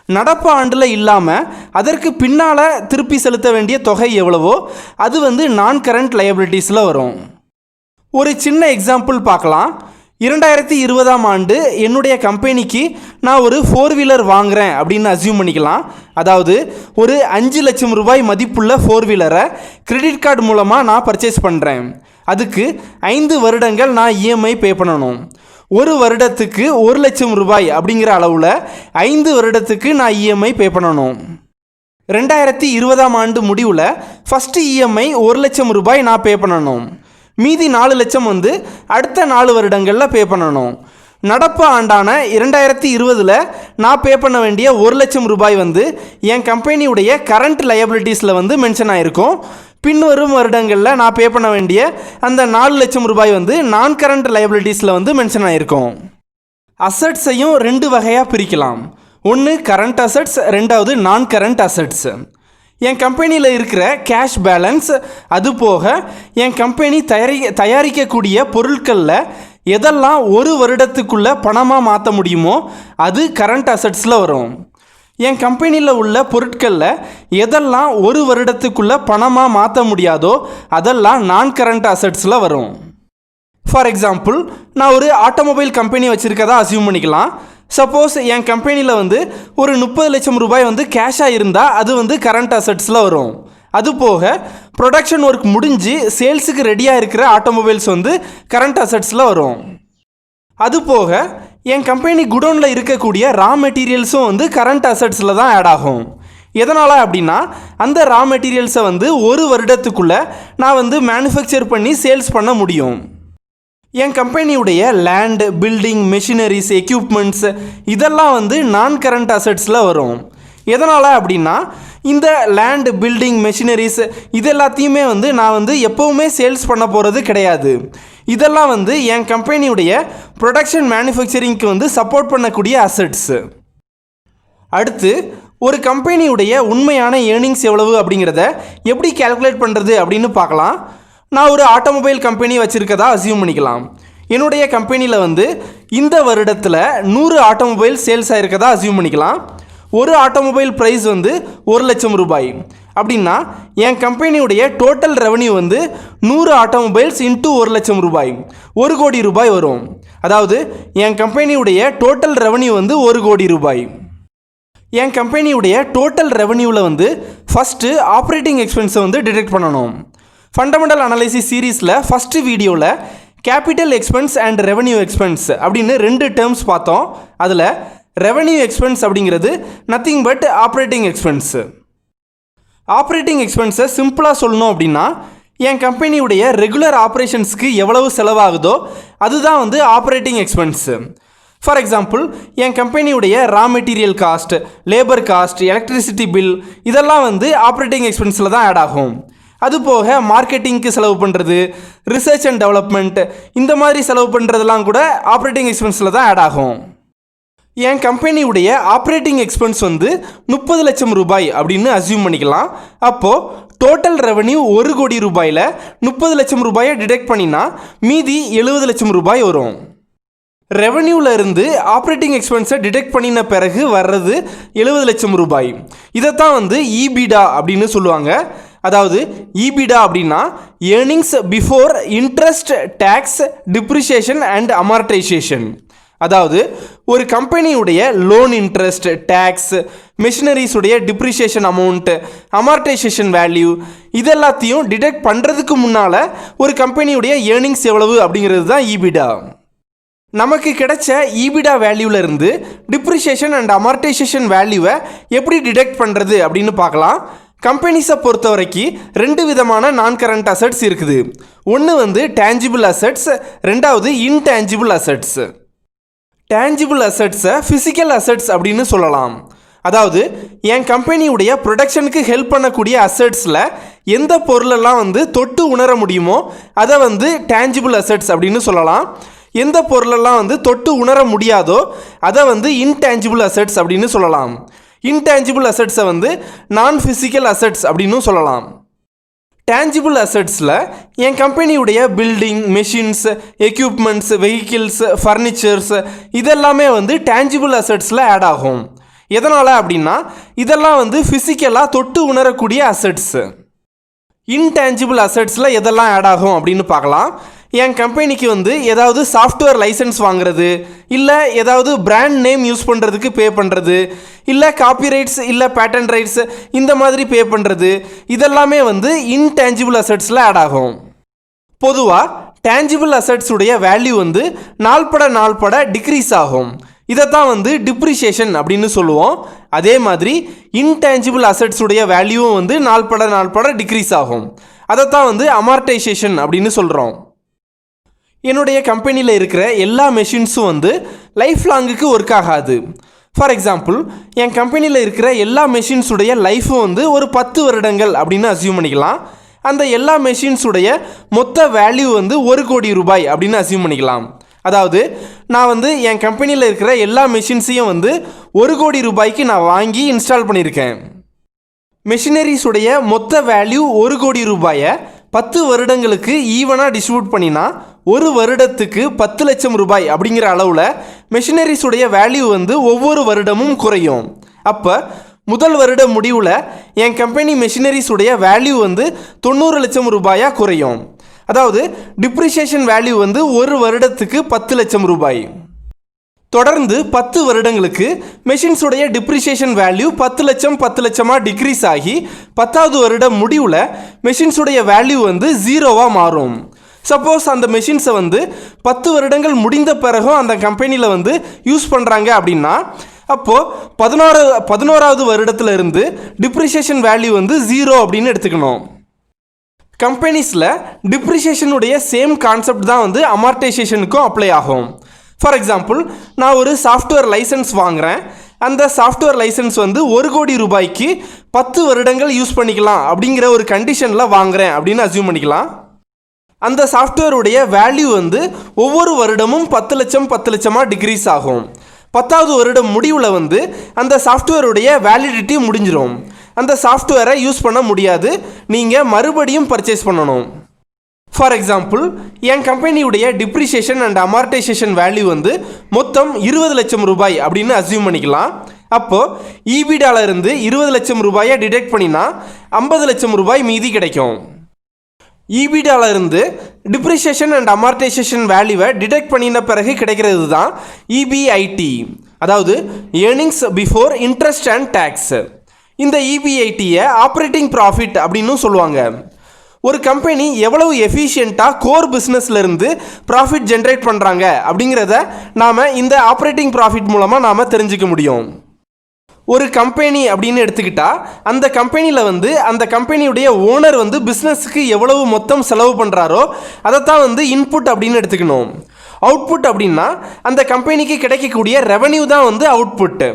நடப்பு ஆண்டில் இல்லாமல் அதற்கு பின்னால் திருப்பி செலுத்த வேண்டிய தொகை எவ்வளவோ அது வந்து நான் கரண்ட் லயபிலிட்டிஸில் வரும். ஒரு சின்ன எக்ஸாம்பிள் பார்க்கலாம். 2020ஆம் ஆண்டு என்னுடைய கம்பெனிக்கு நான் ஒரு 4 வீலர் வாங்குகிறேன் அப்படின்னு அஸ்யூம் பண்ணிக்கலாம். அதாவது ஒரு 5 லட்சம் ரூபாய் மதிப்புள்ள 4 வீலரை கிரெடிட் கார்டு மூலமாக நான் பர்ச்சேஸ் பண்ணுறேன். அதுக்கு 5 வருடங்கள் நான் இஎம்ஐ பே பண்ணணும். ஒரு வருடத்துக்கு 1 லட்சம் ரூபாய் அப்படிங்கிற அளவில் 5 வருடத்துக்கு நான் இஎம்ஐ பே பண்ணணும். 2020ஆம் ஆண்டு முடிவில் ஃபஸ்ட்டு இஎம்ஐ 1 லட்சம் ரூபாய் நான் பே பண்ணணும். மீதி 4 லட்சம் வந்து அடுத்த 4 வருடங்களில் பே பண்ணணும். நடப்பு ஆண்டான 2020 நான் பே பண்ண வேண்டிய 1 லட்சம் ரூபாய் வந்து என் கம்பெனியுடைய கரண்ட் லயபிலிட்டிஸில் வந்து மென்ஷன் ஆகிருக்கும். பின்வரும் வருடங்களில் நான் பே பண்ண வேண்டிய அந்த 4 லட்சம் ரூபாய் வந்து நான் கரண்ட் லைபிலிட்டிஸில் வந்து மென்ஷன் ஆகிருக்கும். அசட்ஸையும் 2 வகையாக பிரிக்கலாம். ஒன்று கரண்ட் அசட்ஸ், ரெண்டாவது நான் கரண்ட் அசட்ஸ். என் கம்பெனியில் இருக்கிற கேஷ் பேலன்ஸ், அது போக என் கம்பெனி தயாரிக்கக்கூடிய பொருட்களில் எதெல்லாம் ஒரு வருடத்துக்குள்ளே பணமாக மாற்ற முடியுமோ அது கரண்ட் அசட்ஸில் வரும். என் கம்பெனியில் உள்ள பொருட்களில் எதெல்லாம் ஒரு வருடத்துக்குள்ளே பணமாக மாற்ற முடியாதோ அதெல்லாம் நான் கரண்ட் அசட்ஸில் வரும். ஃபார் எக்ஸாம்பிள், நான் ஒரு ஆட்டோமொபைல் கம்பெனி வச்சுருக்கதா அசியூம் பண்ணிக்கலாம். சப்போஸ் என் கம்பெனியில் வந்து ஒரு 30 லட்சம் ரூபாய் வந்து கேஷாக இருந்தால் அது வந்து கரண்ட் அசட்ஸில் வரும். அது போக ப்ரொடக்ஷன் ஒர்க் முடிஞ்சு சேல்ஸுக்கு ரெடியாக இருக்கிற ஆட்டோமொபைல்ஸ் வந்து கரண்ட் அசட்ஸில் வரும். அது போக என் கம்பெனி குடோனில் இருக்கக்கூடிய ரா மெட்டீரியல்ஸும் வந்து கரண்ட் அசட்ஸில் தான் ஆட் ஆகும். எதனால் அப்படின்னா அந்த ரா மெட்டீரியல்ஸை வந்து ஒரு வருடத்துக்குள்ளே நான் வந்து மேனுஃபேக்சர் பண்ணி சேல்ஸ் பண்ண முடியும். என் கம்பெனியுடைய லேண்ட், பில்டிங், மெஷினரிஸ், எக்யூப்மெண்ட்ஸ் இதெல்லாம் வந்து நான் கரண்ட் அசட்ஸில் வரும். எதனால் அப்படின்னா இந்த லேண்ட், பில்டிங், மெஷினரிஸ் இது எல்லாத்தையுமே வந்து நான் வந்து எப்போவுமே சேல்ஸ் பண்ண போகிறது கிடையாது. இதெல்லாம் வந்து என் கம்பெனியுடைய ப்ரொடக்ஷன் மேனுஃபேக்சரிங்க்கு வந்து சப்போர்ட் பண்ணக்கூடிய அசட்ஸு. அடுத்து ஒரு கம்பெனியுடைய உண்மையான ஏர்னிங்ஸ் எவ்வளவு அப்படிங்கிறத எப்படி கேல்குலேட் பண்ணுறது அப்படின்னு பார்க்கலாம். நான் ஒரு ஆட்டோமொபைல் கம்பெனி வச்சுருக்கதா அசியூம் பண்ணிக்கலாம். என்னுடைய கம்பெனியில் வந்து இந்த வருடத்தில் 100 ஆட்டோமொபைல் சேல்ஸ் ஆகிருக்கதா அசியூம் பண்ணிக்கலாம். ஒரு ஆட்டோமொபைல் ப்ரைஸ் வந்து 1 லட்சம் ரூபாய். அப்படின்னா என் கம்பெனியுடைய டோட்டல் ரெவன்யூ வந்து 100 ஆட்டோமொபைல்ஸ் இன்ட்டு 1 லட்சம் ரூபாய், 1 கோடி ரூபாய் வரும். அதாவது என் கம்பெனியுடைய டோட்டல் ரெவன்யூ வந்து 1 கோடி ரூபாய். என் கம்பெனியுடைய டோட்டல் ரெவன்யூவில் வந்து ஃபஸ்ட்டு ஆப்ரேட்டிங் எக்ஸ்பென்ஸை வந்து டிடெக்ட் பண்ணணும். ஃபண்டமெண்டல் அனாலிசிஸ் சீரீஸில் ஃபஸ்ட்டு வீடியோவில் capital expense and revenue expense அப்படின்னு 2 டேர்ம்ஸ் பார்த்தோம். அதில் ரெவன்யூ எக்ஸ்பென்ஸ் அப்படிங்கிறது nothing but operating expense. Operating எக்ஸ்பென்ஸை சிம்பிளாக சொல்லணும் அப்படின்னா என் கம்பெனியுடைய ரெகுலர் ஆப்ரேஷன்ஸ்க்கு எவ்வளவு செலவாகுதோ அதுதான் வந்து ஆப்ரேட்டிங் எக்ஸ்பென்ஸு. ஃபார் எக்ஸாம்பிள், என் கம்பெனியுடைய raw material cost, labour cost, electricity bill இதெல்லாம் வந்து ஆப்ரேட்டிங் எக்ஸ்பென்ஸில் தான் ஆட் ஆகும். அது போக மார்க்கெட்டிங்க்கு செலவு பண்ணுறது, ரிசர்ச் அண்ட் டெவலப்மெண்ட் இந்த மாதிரி செலவு பண்ணுறதெல்லாம் கூட ஆப்ரேட்டிங் எக்ஸ்பென்ஸில் தான் ஆட் ஆகும். என் கம்பெனியுடைய ஆப்ரேட்டிங் எக்ஸ்பென்ஸ் வந்து 30 லட்சம் ரூபாய் அப்படின்னு அசியூம் பண்ணிக்கலாம். அப்போது டோட்டல் ரெவன்யூ 1 கோடி ரூபாயில் 30 லட்சம் ரூபாயை டிடெக்ட் பண்ணினா மீதி 70 லட்சம் ரூபாய் வரும். ரெவன்யூவில் இருந்து ஆப்ரேட்டிங் எக்ஸ்பென்ஸை டிடெக்ட் பண்ணின பிறகு வர்றது 70 லட்சம் ரூபாய். இதைத்தான் வந்து ஈபிடா அப்படின்னு சொல்லுவாங்க. அதாவது ஈபிடா அப்படின்னா earnings before interest, taxes, depreciation and amortisation. அதாவது ஒரு கம்பெனியுடைய லோன் இன்ட்ரெஸ்ட், டேக்ஸ், மெஷினரிஸுடைய டிப்ரிசியேஷன் அமௌண்ட், அமார்டைசேஷன் வேல்யூ இதெல்லாத்தையும் டிடெக்ட் பண்ணுறதுக்கு முன்னால் ஒரு கம்பெனியுடைய ஏர்னிங்ஸ் எவ்வளவு அப்படிங்கிறது தான் ஈபிடா. நமக்கு கிடைச்ச ஈபிடா வேல்யூவிலேருந்து டிப்ரிசியேஷன் அண்ட் அமார்டைசேஷன் வேல்யூவை எப்படி டிடெக்ட் பண்ணுறது அப்படின்னு பார்க்கலாம். கம்பெனிஸை பொறுத்த வரைக்கும் 2 விதமான நான் கரண்ட் அசட்ஸ் இருக்குது. ஒன்று வந்து டேஞ்சிபிள் அசட்ஸ், ரெண்டாவது இன்டேஞ்சிபிள் அசட்ஸ். டேஞ்சிபிள் அசட்ஸை ஃபிசிக்கல் அசட்ஸ் அப்படின்னு சொல்லலாம். அதாவது என் கம்பெனியுடைய ப்ரொடக்ஷனுக்கு ஹெல்ப் பண்ணக்கூடிய அசட்ஸில் எந்த பொருளெல்லாம் வந்து தொட்டு உணர முடியுமோ அதை வந்து டேஞ்சிபிள் அசட்ஸ் அப்படின்னு சொல்லலாம். எந்த பொருளெல்லாம் வந்து தொட்டு உணர முடியாதோ அதை வந்து இன்டேஞ்சிபிள் அசட்ஸ் அப்படின்னு சொல்லலாம். இன்டேஞ்சிபிள் அசட்ஸை வந்து நான் ஃபிசிக்கல் அசட்ஸ் அப்படின்னு சொல்லலாம். டேஞ்சிபிள் அசட்ஸில் என் கம்பெனியுடைய building, machines, equipments, vehicles, furnitures இதெல்லாமே வந்து டேஞ்சிபிள் அசட்ஸில் ஆட் ஆகும். எதனால் அப்படின்னா இதெல்லாம் வந்து ஃபிசிக்கலாக தொட்டு உணரக்கூடிய அசட்ஸு. இன்டேஞ்சிபிள் அசட்ஸில் எதெல்லாம் ஆட் ஆகும் அப்படின்னு பார்க்கலாம். என் கம்பெனிக்கு வந்து ஏதாவது சாஃப்ட்வேர் லைசன்ஸ் வாங்குறது, இல்லை ஏதாவது பிராண்ட் நேம் யூஸ் பண்ணுறதுக்கு பே பண்ணுறது, இல்லை காப்பிரைட்ஸ் இல்லை பேட்டன் ரைட்ஸ் இந்த மாதிரி பே பண்ணுறது இதெல்லாமே வந்து இன்டேஞ்சிபிள் அசட்ஸில் ஆட் ஆகும். பொதுவாக டேஞ்சிபிள் அசட்ஸுடைய வேல்யூ வந்து நாள்பட டிக்ரீஸ் ஆகும். இதைத்தான் வந்து டிப்ரிசியேஷன் அப்படின்னு சொல்லுவோம். அதே மாதிரி இன்டேஞ்சிபிள் அசட்ஸுடைய வேல்யூவும் வந்து நாள்பட டிக்ரீஸ் ஆகும். அதைத்தான் வந்து அமார்டைசேஷன் அப்படின்னு சொல்கிறோம். என்னுடைய கம்பெனியில் இருக்கிற எல்லா மெஷின்ஸும் வந்து லைஃப் லாங்குக்கு ஒர்க் ஆகாது. ஃபார் எக்ஸாம்பிள், என் கம்பெனியில் இருக்கிற எல்லா மெஷின்ஸுடைய லைஃபும் வந்து ஒரு 10 வருடங்கள் அப்படின்னு அசியூம் பண்ணிக்கலாம். அந்த எல்லா மெஷின்ஸுடைய மொத்த வேல்யூ வந்து 1 கோடி ரூபாய் அப்படின்னு அசியூம் பண்ணிக்கலாம். அதாவது நான் வந்து என் கம்பெனியில் இருக்கிற எல்லா மெஷின்ஸையும் வந்து 1 கோடி ரூபாய்க்கு நான் வாங்கி இன்ஸ்டால் பண்ணியிருக்கேன். மெஷினரிஸுடைய மொத்த வேல்யூ 1 கோடி ரூபாயை 10 வருடங்களுக்கு ஈவனாக டிஸ்ட்ரிபியூட் பண்ணினா ஒரு வருடத்துக்கு 10 லட்சம் ரூபாய் அப்படிங்கிற அளவில் மெஷினரிஸுடைய வேல்யூ வந்து ஒவ்வொரு வருடமும் குறையும். அப்போ முதல் வருட முடிவில் என் கம்பெனி மெஷினரிஸுடைய வேல்யூ வந்து 90 லட்சம் ரூபாயாக குறையும். அதாவது டிப்ரிசியேஷன் வேல்யூ வந்து ஒரு வருடத்துக்கு 10 லட்சம் ரூபாய். தொடர்ந்து 10 வருடங்களுக்கு மெஷின்ஸுடைய டிப்ரிசியேஷன் வேல்யூ 10 லட்சமாக டிக்ரீஸ் ஆகி 10வது வருடம் முடிவில் மெஷின்ஸுடைய வேல்யூ வந்து 0வாக மாறும். சப்போஸ் அந்த மெஷின்ஸை வந்து 10 வருடங்கள் முடிந்த பிறகும் அந்த கம்பெனியில் வந்து யூஸ் பண்ணுறாங்க அப்படின்னா அப்போது 11வது வருடத்தில் இருந்து டிப்ரிசியேஷன் வேல்யூ வந்து 0 அப்படின்னு எடுத்துக்கணும். கம்பெனிஸில் டிப்ரிசியேஷனுடைய சேம் கான்செப்ட் தான் வந்து அமார்டைசேஷனுக்கும் அப்ளை ஆகும். ஃபார் எக்ஸாம்பிள், நான் ஒரு சாஃப்ட்வேர் லைசன்ஸ் வாங்குகிறேன். அந்த சாஃப்ட்வேர் லைசன்ஸ் வந்து 1 கோடி ரூபாய்க்கு 10 வருடங்கள் யூஸ் பண்ணிக்கலாம் அப்படிங்கிற ஒரு கண்டிஷனில் வாங்குகிறேன் அப்படின்னு அசியூம் பண்ணிக்கலாம். அந்த சாஃப்ட்வேருடைய வேல்யூ வந்து ஒவ்வொரு வருடமும் 10 லட்சமாக டிக்ரீஸ் ஆகும். 10வது வருடம் முடிவில் வந்து அந்த சாஃப்ட்வேருடைய வேலிடிட்டி முடிஞ்சிடும். அந்த சாஃப்ட்வேரை யூஸ் பண்ண முடியாது, நீங்கள் மறுபடியும் பர்ச்சேஸ் பண்ணணும். ஃபார் எக்ஸாம்பிள், என் கம்பெனியுடைய டிப்ரிசியேஷன் அண்ட் அமார்டைசேஷன் வேல்யூ வந்து மொத்தம் 20 லட்சம் ரூபாய் அப்படின்னு அசியூம் பண்ணிக்கலாம். அப்போது ஈபிடால இருந்து 20 லட்சம் ரூபாயை டிடெக்ட் பண்ணினா 50 லட்சம் ரூபாய் மீதி கிடைக்கும். ஈபிடால இருந்து டிப்ரிசியேஷன் அண்ட் அமார்டைசேஷன் வேல்யூவை டிடெக்ட் பண்ணின பிறகு கிடைக்கிறது தான் இபிஐடி, அதாவது earnings before interest and tax. இந்த இபிஐடியை ஆப்ரேட்டிங் ப்ராஃபிட் அப்படின்னு சொல்லுவாங்க. ஒரு கம்பெனி எவ்வளவு எஃபிஷியண்ட்டாக கோர் பிஸ்னஸ்லேருந்து ப்ராஃபிட் ஜென்ரேட் பண்ணுறாங்க அப்படிங்கிறத நாம் இந்த ஆப்ரேட்டிங் ப்ராஃபிட் மூலமாக நாம் தெரிஞ்சுக்க முடியும். ஒரு கம்பெனி அப்படின்னு எடுத்துக்கிட்டால் அந்த கம்பெனியில் வந்து அந்த கம்பெனியுடைய ஓனர் வந்து பிஸ்னஸுக்கு எவ்வளவு மொத்தம் செலவு பண்ணுறாரோ அதைத்தான் வந்து இன்புட் அப்படின்னு எடுத்துக்கணும். அவுட்புட் அப்படின்னா அந்த கம்பெனிக்கு கிடைக்கக்கூடிய ரெவன்யூ தான் வந்து அவுட்புட்டு.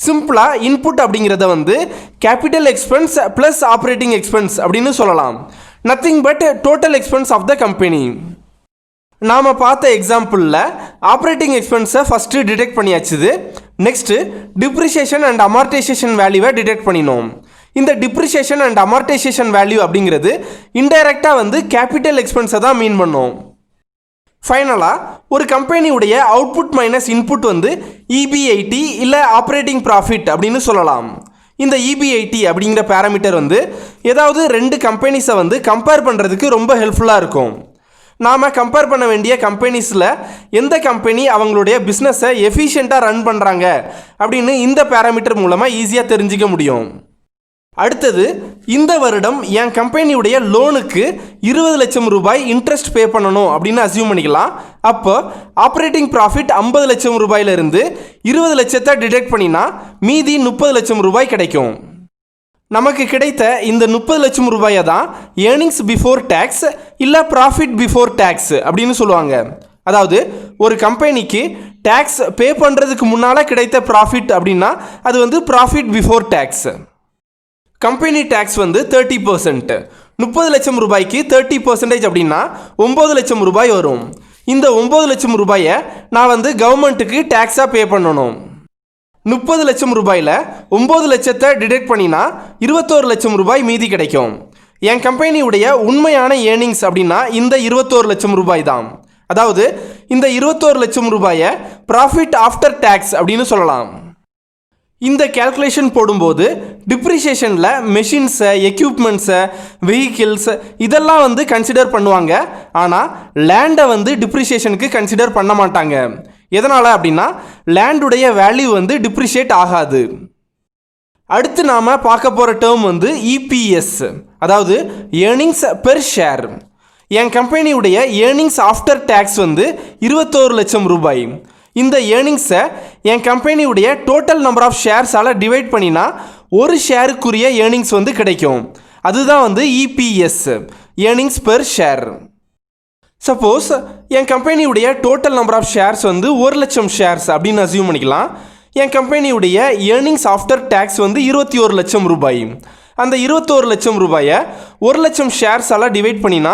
சிம்பிளாக இன்புட் அப்படிங்கிறத வந்து capital expense plus operating expense அப்படின்னு சொல்லலாம். Nothing but total expense of the company. நாம் பார்த்த எக்ஸாம்பிளில் ஆப்ரேட்டிங் எக்ஸ்பென்ஸை ஃபஸ்ட்டு டிடெக்ட் பண்ணியாச்சுது. நெக்ஸ்ட்டு டிப்ரிசியேஷன் அண்ட் அமார்டைசேஷன் வேல்யூவை டிடெக்ட் பண்ணினோம். இந்த டிப்ரிசியேஷன் அண்ட் அமார்டைசேஷன் வேல்யூ அப்படிங்கிறது இன்டைரக்டாக வந்து கேபிட்டல் எக்ஸ்பென்ஸை தான் மீன் பண்ணோம். ஃபைனலாக ஒரு கம்பெனியுடைய அவுட்புட் மைனஸ் இன்புட் வந்து இபிஐடி இல்லை ஆப்ரேட்டிங் ப்ராஃபிட் அப்படின்னு சொல்லலாம். இந்த இபிஐடி அப்படிங்கிற பேராமீட்டர் வந்து ஏதாவது 2 கம்பெனிஸை வந்து கம்பேர் பண்ணுறதுக்கு ரொம்ப ஹெல்ப்ஃபுல்லாக இருக்கும். நாம் கம்பேர் பண்ண வேண்டிய கம்பெனிஸில் எந்த கம்பெனி அவங்களுடைய பிஸ்னஸை எஃபிஷியண்ட்டாக ரன் பண்ணுறாங்க அப்படின்னு இந்த பேராமீட்டர் மூலமாக ஈஸியாக தெரிஞ்சிக்க முடியும். அடுத்தது, இந்த வருடம் என் கம்பெனியுடைய லோனுக்கு 20 லட்சம் ரூபாய் இன்ட்ரெஸ்ட் பே பண்ணணும் அப்படின்னு அசியூம் பண்ணிக்கலாம். அப்போ ஆப்ரேட்டிங் ப்ராஃபிட் 50 லட்சம் ரூபாயிலிருந்து 20 லட்சத்தை டிடெக்ட் பண்ணினா மீதி 30 லட்சம் ரூபாய் கிடைக்கும். நமக்கு கிடைத்த இந்த 30 லட்சம் ரூபாயை தான் ஏர்னிங்ஸ் பிஃபோர் டேக்ஸ் இல்லை ப்ராஃபிட் பிஃபோர் டேக்ஸ் அப்படின்னு சொல்லுவாங்க. அதாவது ஒரு கம்பெனிக்கு டேக்ஸ் பே பண்ணுறதுக்கு முன்னால் கிடைத்த ப்ராஃபிட் அப்படின்னா அது வந்து profit before tax. Company tax வந்து 30%. 30 லட்சம் ரூபாய்க்கு 30% அப்படின்னா 9 லட்சம் ரூபாய் வரும். இந்த 9 லட்சம் ரூபாயை நான் வந்து கவர்மெண்ட்டுக்கு டேக்ஸாக பே பண்ணணும். 30 லட்சம் ரூபாயில் 9 லட்சத்தை டிடெக்ட் பண்ணினா 21 லட்சம் ரூபாய் மீதி கிடைக்கும். என் கம்பெனியுடைய உண்மையான ஏர்னிங்ஸ் அப்படின்னா இந்த 21 லட்சம் ரூபாய் தான். அதாவது இந்த 21 லட்சம் ரூபாயை ப்ராஃபிட் ஆஃப்டர் டேக்ஸ் அப்படின்னு சொல்லலாம். இந்த கேல்குலேஷன் போடும்போது டிப்ரிசியேஷனில் மெஷின்ஸை, எக்யூப்மெண்ட்ஸை, வெஹிக்கிள்ஸ் இதெல்லாம் வந்து கன்சிடர் பண்ணுவாங்க. ஆனால் லேண்டை வந்து டிப்ரிசியேஷனுக்கு கன்சிடர் பண்ண மாட்டாங்க. எதனால் அப்படின்னா லேண்டுடைய வேல்யூ வந்து டிப்ரிஷியேட் ஆகாது. அடுத்து நாம் பார்க்க போகிற டேர்ம் வந்து இபிஎஸ், அதாவது ஏர்னிங்ஸ் பெர் ஷேர். என் கம்பெனியுடைய ஏர்னிங்ஸ் ஆஃப்டர் டேக்ஸ் வந்து 21 லட்சம் ரூபாய். இந்த ஏர்னிங்ஸை என் கம்பெனியுடைய டோட்டல் நம்பர் ஆஃப் ஷேர்ஸால் டிவைட் பண்ணினா ஒரு ஷேருக்குரிய ஏர்னிங்ஸ் வந்து கிடைக்கும். அதுதான் வந்து EPS, earnings per share. Suppose என் கம்பெனியுடைய டோட்டல் நம்பர் ஆஃப் ஷேர்ஸ் வந்து 1 லட்சம் ஷேர்ஸ் அப்படின்னு அசியூம் பண்ணிக்கலாம். என் கம்பெனியுடைய ஏர்னிங்ஸ் ஆஃப்டர் டேக்ஸ் வந்து 21 லட்சம் ரூபாய். அந்த 21 லட்சம் ரூபாயை 1 லட்சம் ஷேர்ஸால் டிவைட் பண்ணினா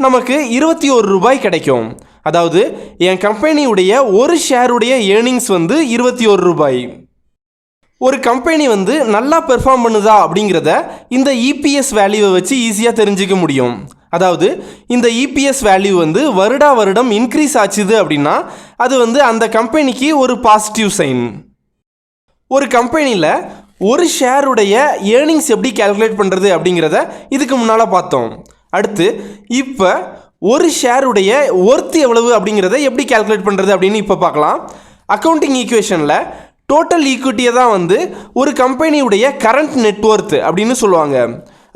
நமக்கு 21 ரூபாய் கிடைக்கும். அதாவது என் கம்பெனியுடைய ஒரு ஷேருடைய ஏர்னிங்ஸ் வந்து 21 ரூபாய். ஒரு கம்பெனி வந்து நல்லா பெர்ஃபார்ம் பண்ணுதா அப்படிங்கிறத இந்த இபிஎஸ் வேல்யூவை வச்சு ஈஸியாக தெரிஞ்சிக்க முடியும். அதாவது இந்த இபிஎஸ் வேல்யூ வந்து வருடம் இன்க்ரீஸ் ஆச்சுது அப்படின்னா அது வந்து அந்த கம்பெனிக்கு ஒரு பாசிட்டிவ் சைன். ஒரு கம்பெனியில் ஒரு ஷேருடைய ஏர்னிங்ஸ் எப்படி கேல்குலேட் பண்ணுறது அப்படிங்கிறத இதுக்கு முன்னால் பார்த்தோம். அடுத்து இப்போ ஒரு ஷேருடைய ஒர்த் எவ்வளவு அப்படிங்கிறத எப்படி கேல்குலேட் பண்ணுறது அப்படின்னு இப்போ பார்க்கலாம். அக்கௌண்டிங் ஈக்குவேஷனில் டோட்டல் ஈக்விட்டியை தான் வந்து ஒரு கம்பெனியுடைய கரண்ட் நெட்ஒர்த் அப்படின்னு சொல்லுவாங்க.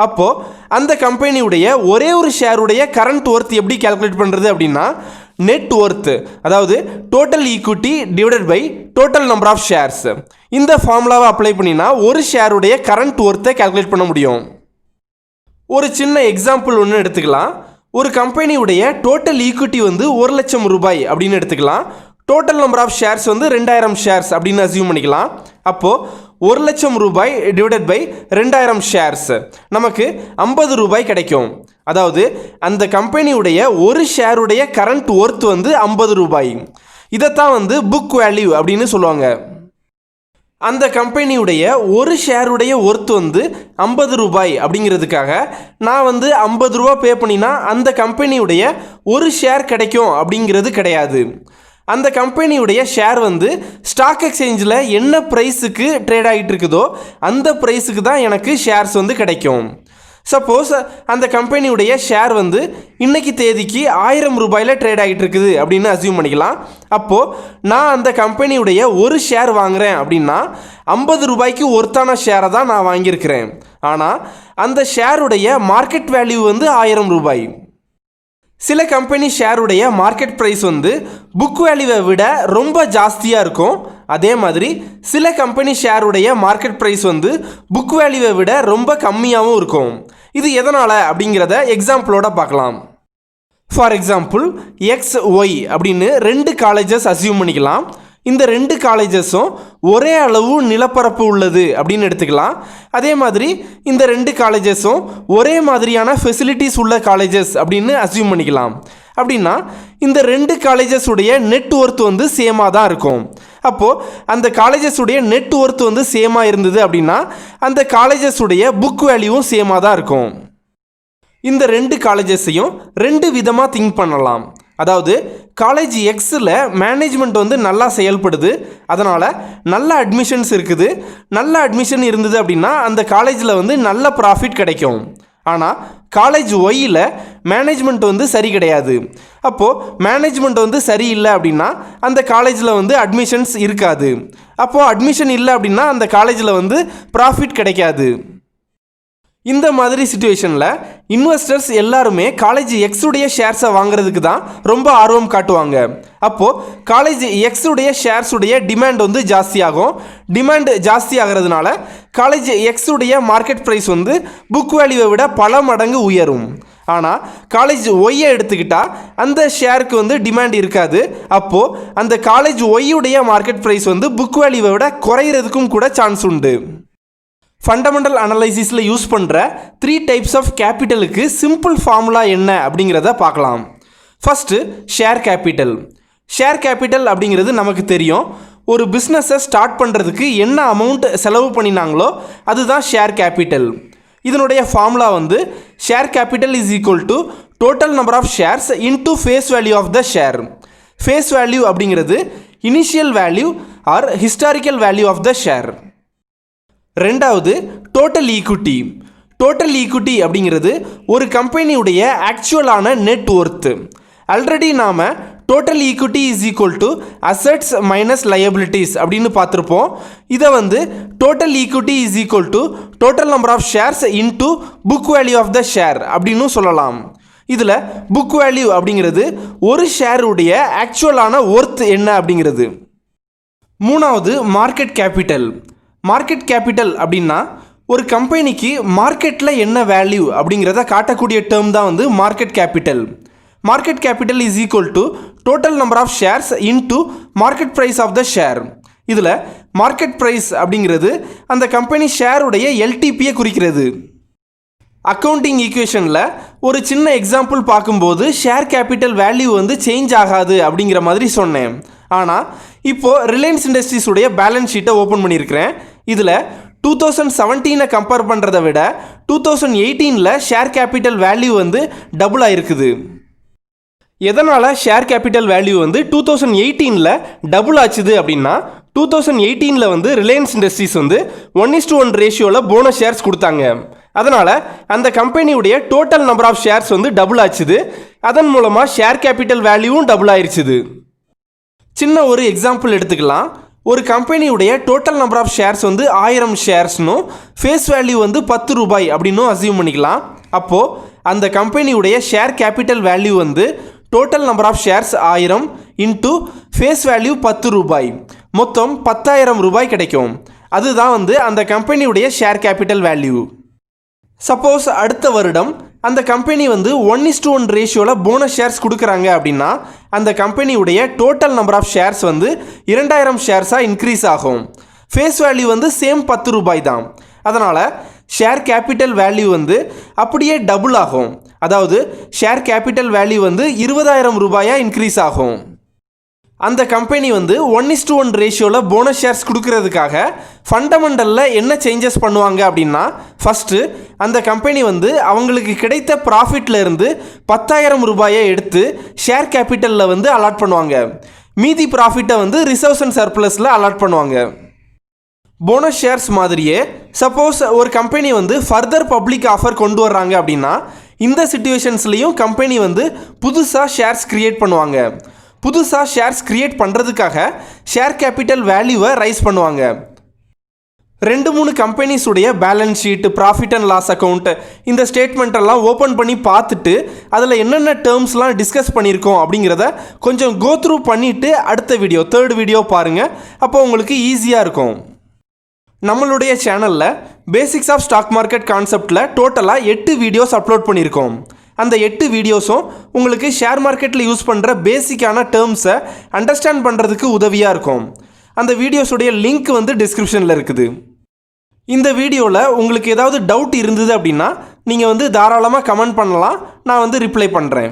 அப்போது அந்த கம்பெனியுடைய ஒரே ஒரு ஷேருடைய கரண்ட் ஒர்த் எப்படி கேல்குலேட் பண்ணுறது அப்படின்னா நெட் ஒர்த், அதாவது total equity divided by total number of shares. இந்த ஃபார்முலாவை அப்ளை பண்ணினா ஒரு ஷேருடைய கரண்ட் ஒர்த்தை கேல்குலேட் பண்ண முடியும். ஒரு சின்ன எக்ஸாம்பிள் ஒன்று எடுத்துக்கலாம். ஒரு கம்பெனியுடைய டோட்டல் ஈக்விட்டி வந்து 1 லட்சம் ரூபாய் அப்படின்னு எடுத்துக்கலாம். டோட்டல் நம்பர் ஆஃப் ஷேர்ஸ் வந்து 2000 ஷேர்ஸ் அப்படின்னு அசியூம் பண்ணிக்கலாம். அப்போது 1 லட்சம் ரூபாய் டிவைடட் பை 2000 ஷேர்ஸ் நமக்கு 50 ரூபாய் கிடைக்கும். அதாவது அந்த கம்பெனியுடைய ஒரு ஷேருடைய கரண்ட் ஒர்த் வந்து 50 ரூபாய். இதைத்தான் வந்து புக் வேல்யூ அப்படின்னு சொல்லுவாங்க. அந்த கம்பெனியுடைய ஒரு ஷேருடைய ஒர்த் வந்து 50 ரூபாய் அப்படிங்கிறதுக்காக நான் வந்து 50 ரூபா பே பண்ணினா அந்த கம்பெனியுடைய ஒரு ஷேர் கிடைக்கும் அப்படிங்கிறது கிடையாது. அந்த கம்பெனியுடைய ஷேர் வந்து ஸ்டாக் எக்ஸ்சேஞ்சில் என்ன ப்ரைஸுக்கு ட்ரேட் ஆகிட்டு இருக்குதோ அந்த ப்ரைஸுக்கு தான் எனக்கு ஷேர்ஸ் வந்து கிடைக்கும். சப்போஸ் அந்த கம்பெனியுடைய ஷேர் வந்து இன்றைக்கி தேதிக்கு 1000 ரூபாயில் ட்ரேட் ஆகிட்டு இருக்குது அப்படின்னு அசியூம் பண்ணிக்கலாம். அப்போது நான் அந்த கம்பெனியுடைய ஒரு ஷேர் வாங்குகிறேன் அப்படின்னா 50 ரூபாய்க்கு ஒர்த்தான ஷேரை தான் நான் வாங்கியிருக்கிறேன். ஆனால் அந்த ஷேருடைய மார்க்கெட் வேல்யூ வந்து 1000 ரூபாய். சில கம்பெனி ஷேருடைய மார்க்கெட் ப்ரைஸ் வந்து புக் வேல்யூவை விட ரொம்ப ஜாஸ்தியாக இருக்கும். அதே மாதிரி சில கம்பெனி ஷேருடைய மார்க்கெட் ப்ரைஸ் வந்து புக் வேல்யூவை விட ரொம்ப கம்மியாகவும் இருக்கும். இது எதனால் அப்படிங்கிறத எக்ஸாம்பிளோட பார்க்கலாம். ஃபார் எக்ஸாம்பிள் XY அப்படின்னு 2 காலேஜஸ் அசியூம் பண்ணிக்கலாம். இந்த 2 காலேஜஸும் ஒரே அளவு நிலப்பரப்பு உள்ளது அப்படின்னு எடுத்துக்கலாம். அதே மாதிரி இந்த 2 காலேஜஸும் ஒரே மாதிரியான ஃபெசிலிட்டிஸ் உள்ள காலேஜஸ் அப்படின்னு அசியூம் பண்ணிக்கலாம். அப்படின்னா இந்த 2 காலேஜஸ் உடைய நெட் ஒர்த் வந்து சேமாக தான் இருக்கும். அப்போது அந்த காலேஜஸ் உடைய நெட் ஒர்த் வந்து சேமாக இருந்தது அப்படின்னா அந்த காலேஜஸ் உடைய புக் வேல்யூவும் சேமாக தான் இருக்கும். இந்த 2 காலேஜஸையும் 2 விதமாக திங்க் பண்ணலாம். அதாவது காலேஜ் எக்ஸில் மேனேஜ்மெண்ட் வந்து நல்லா செயல்படுது, அதனால் நல்ல அட்மிஷன்ஸ் இருக்குது. நல்ல அட்மிஷன் இருந்தது அப்படின்னா அந்த காலேஜில் வந்து நல்ல ப்ராஃபிட் கிடைக்கும். ஆனால் காலேஜ் ஒய்யில் மேனேஜ்மெண்ட் வந்து சரி கிடையாது. அப்போது மேனேஜ்மெண்ட் வந்து சரியில்லை அப்படின்னா அந்த காலேஜில் வந்து அட்மிஷன்ஸ் இருக்காது. அப்போது அட்மிஷன் இல்லை அப்படின்னா அந்த காலேஜில் வந்து ப்ராஃபிட் கிடைக்காது. இந்த மாதிரி சிச்சுவேஷனில் இன்வெஸ்டர்ஸ் எல்லாருமே காலேஜ் எக்ஸுடைய ஷேர்ஸை வாங்குறதுக்கு தான் ரொம்ப ஆர்வம் காட்டுவாங்க. அப்போது காலேஜ் எக்ஸுடைய ஷேர்ஸுடைய டிமாண்ட் வந்து ஜாஸ்தியாகும். டிமாண்ட் ஜாஸ்தி ஆகிறதுனால காலேஜ் எக்ஸுடைய மார்க்கெட் ப்ரைஸ் வந்து புக் வேல்யூவை விட பல மடங்கு உயரும். ஆனால் காலேஜ் ஒய்யை எடுத்துக்கிட்டால் அந்த ஷேருக்கு வந்து டிமாண்ட் இருக்காது. அப்போது அந்த காலேஜ் ஒய்யுடைய மார்க்கெட் ப்ரைஸ் வந்து புக் வேல்யூவை விட குறையிறதுக்கும் கூட சான்ஸ் உண்டு. ஃபண்டமெண்டல் அனலைசிஸில் யூஸ் பண்ணுற 3 டைப்ஸ் ஆஃப் கேபிட்டலுக்கு சிம்பிள் ஃபார்முலா என்ன அப்படிங்கிறத பார்க்கலாம். First share capital. Share capital அப்படிங்கிறது நமக்கு தெரியும். ஒரு பிஸ்னஸை ஸ்டார்ட் பண்ணுறதுக்கு என்ன அமௌண்ட் செலவு பண்ணினாங்களோ அதுதான் ஷேர் கேபிட்டல். இதனுடைய ஃபார்முலா வந்து share capital is equal to total number of shares into face value of the share. Face value அப்படிங்கிறது initial value or historical value of the share. ரெண்டாவது டோட்டல் ஈக்விட்டி. டோட்டல் ஈக்விட்டி அப்படிங்கிறது ஒரு கம்பெனியுடைய ஆக்சுவலான net worth. Already நாம் total equity is equal to assets minus liabilities அப்படின்னு பார்த்துருப்போம். இதை வந்து total equity is equal to total number of shares into book value of the share அப்படின்னு சொல்லலாம். இதில் புக் வேல்யூ அப்படிங்கிறது ஒரு ஷேருடைய ஆக்சுவலான ஒர்த் என்ன அப்படிங்கிறது. மூணாவது மார்க்கெட் கேபிட்டல். மார்க்கெட் கேபிட்டல் அப்படின்னா ஒரு கம்பெனிக்கு மார்க்கெட்டில் என்ன வேல்யூ அப்படிங்கிறத காட்டக்கூடிய டேர்ம் தான் வந்து market capital. Market capital is equal to total number of shares into market price of the share. இதில் மார்க்கெட் ப்ரைஸ் அப்படிங்கிறது அந்த கம்பெனி ஷேருடைய எல்டிபியை குறிக்கிறது. அக்கௌண்டிங் ஈக்குவேஷனில் ஒரு சின்ன எக்ஸாம்பிள் பார்க்கும்போது ஷேர் கேபிட்டல் வேல்யூ வந்து சேஞ்ச் ஆகாது அப்படிங்கிற மாதிரி சொன்னேன். ஆனால் இப்போது ரிலையன்ஸ் இண்டஸ்ட்ரீஸுடைய பேலன்ஸ் ஷீட்டை ஓப்பன் பண்ணியிருக்கிறேன். இதில் 2017 கம்பேர் பண்ணுறதை விட 2018 ஷேர் கேபிட்டல் வேல்யூ வந்து டபுள் ஆயிருக்குது. எதனால் ஷேர் கேபிட்டல் வேல்யூ வந்து 2018 டபுள் ஆச்சுது அப்படின்னா 2018 வந்து ரிலையன்ஸ் இண்டஸ்ட்ரீஸ் வந்து 1:1 ரேஷியோவில் போனஸ் ஷேர்ஸ் கொடுத்தாங்க. அதனால் அந்த கம்பெனியுடைய டோட்டல் நம்பர் ஆஃப் ஷேர்ஸ் வந்து டபுள் ஆச்சுது. அதன் மூலமாக ஷேர் கேபிட்டல் வேல்யூவும் டபுள் ஆயிடுச்சுது. சின்ன ஒரு எக்ஸாம்பிள் எடுத்துக்கலாம். ஒரு கம்பெனியுடைய டோட்டல் நம்பர் ஆஃப் ஷேர்ஸ் வந்து 1000 ஷேர்ஸ்னும் ஃபேஸ் வேல்யூ வந்து 10 ரூபாய் அப்படின்னும் அசியூம் பண்ணிக்கலாம். அப்போது அந்த கம்பெனியுடைய ஷேர் கேபிட்டல் வேல்யூ வந்து total number of shares 1000 into face value 10 ரூபாய், மொத்தம் 10,000 ரூபாய் கிடைக்கும். அதுதான் வந்து அந்த கம்பெனியுடைய ஷேர் கேபிட்டல் வேல்யூ. சப்போஸ் அடுத்த வருடம் அந்த கம்பெனி வந்து 1:1 ரேஷியோவில் போனஸ் ஷேர்ஸ் கொடுக்குறாங்க அப்படின்னா அந்த கம்பெனியுடைய டோட்டல் நம்பர் ஆஃப் ஷேர்ஸ் வந்து 2000 ஷேர்ஸாக இன்க்ரீஸ் ஆகும். ஃபேஸ் வேல்யூ வந்து சேம் 10 ரூபாய் தான். அதனால் ஷேர் கேபிட்டல் வேல்யூ வந்து அப்படியே டபுள் ஆகும். அதாவது ஷேர் கேபிட்டல் வேல்யூ வந்து 20,000 ரூபாயாக இன்க்ரீஸ் ஆகும். அந்த கம்பெனி வந்து 1:1 ரேஷியோவில் போனஸ் ஷேர்ஸ் கொடுக்கறதுக்காக ஃபண்டமெண்டலில் என்ன சேஞ்சஸ் பண்ணுவாங்க அப்படின்னா ஃபஸ்ட்டு அந்த கம்பெனி வந்து அவங்களுக்கு கிடைத்த ப்ராஃபிட்டில் இருந்து 10,000 ரூபாயை எடுத்து ஷேர் கேபிட்டலில் வந்து அலாட் பண்ணுவாங்க. மீதி ப்ராஃபிட்டை வந்து ரிசர்வ்ஸ் அண்ட் சர்ப்ளஸில் அலாட் பண்ணுவாங்க. போனஸ் ஷேர்ஸ் மாதிரியே சப்போஸ் ஒரு கம்பெனி வந்து ஃபர்தர் பப்ளிக் ஆஃபர் கொண்டு வர்றாங்க அப்படின்னா இந்த சிச்சுவேஷன்ஸ்லேயும் கம்பெனி வந்து புதுசாக ஷேர்ஸ் க்ரியேட் பண்ணுவாங்க. புதுசாக ஷேர்ஸ் க்ரியேட் பண்ணுறதுக்காக ஷேர் கேபிட்டல் வேல்யூவை ரைஸ் பண்ணுவாங்க. 2-3 கம்பெனிஸுடைய balance sheet, profit and loss account, இந்த ஸ்டேட்மெண்ட்டெல்லாம் ஓப்பன் பண்ணி பார்த்துட்டு அதில் என்னென்ன டேர்ம்ஸ்லாம் டிஸ்கஸ் பண்ணியிருக்கோம் அப்படிங்கிறத கொஞ்சம் கோ த்ரூ பண்ணிவிட்டு அடுத்த வீடியோ 3rd வீடியோ பாருங்கள். அப்போ உங்களுக்கு ஈஸியாக இருக்கும். நம்மளுடைய சேனலில் பேசிக்ஸ் ஆஃப் ஸ்டாக் மார்க்கெட் கான்செப்டில் டோட்டலாக 8 வீடியோஸ் அப்லோட் பண்ணியிருக்கோம். அந்த 8 வீடியோஸும் உங்களுக்கு ஷேர் மார்க்கெட்டில் யூஸ் பண்ணுற பேசிக்கான டேர்ம்ஸை அண்டர்ஸ்டாண்ட் பண்ணுறதுக்கு உதவியாக இருக்கும். அந்த வீடியோஸுடைய லிங்க் வந்து டிஸ்கிரிப்ஷனில் இருக்குது. இந்த வீடியோவில் உங்களுக்கு ஏதாவது டவுட் இருந்தது அப்படின்னா நீங்கள் வந்து தாராளமாக கமெண்ட் பண்ணலாம். நான் வந்து ரிப்ளை பண்ணுறேன்.